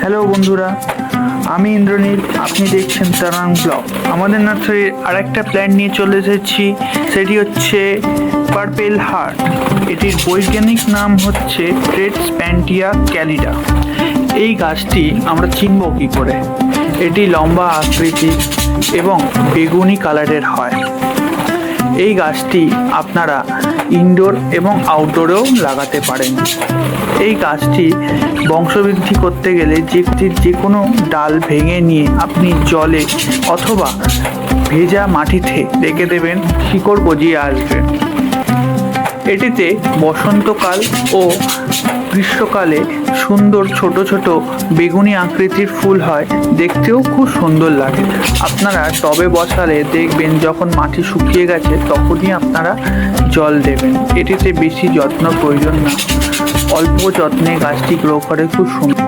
Hello বন্ধুরা, আমি ইন্দ্রনীল। আপনি দেখছেন তারাং ব্লগ। আমাদের নার্সারির আরেকটা প্ল্যান্ট নিয়ে চলে এসেছি, সেটি হচ্ছে পার্পেল হার্ট। এটির বৈজ্ঞানিক নাম হচ্ছে ট্রেডস্প্যান্টিয়া ক্যালিডা। এই গাছটি আমরা চিনব কী করে? এটি লম্বা আকৃতির এবং বেগুনি কালারের হয়। এই গাছটি আপনারা ইনডোর এবং আউটডোরেও লাগাতে পারেন। এই গাছটি বংশবৃদ্ধি করতে গেলে যে কোনো ডাল ভেঙে নিয়ে আপনি জলে অথবা ভেজা মাটিতে রেখে দেবেন, শিকড় গজিয়ে আসবে। এটিতে বসন্তকাল ও গ্রীষ্মকালে সুন্দর ছোট ছোট বেগুনি আকৃতির ফুল হয়, দেখতেও খুব সুন্দর লাগে। আপনারা টবে বসালে দেখবেন যখন মাটি শুকিয়ে গেছে তখনই আপনারা জল দেবেন। এটিতে বেশি যত্ন প্রয়োজন না, অল্প যত্নে গাছটি গ্রো করে খুব সুন্দর।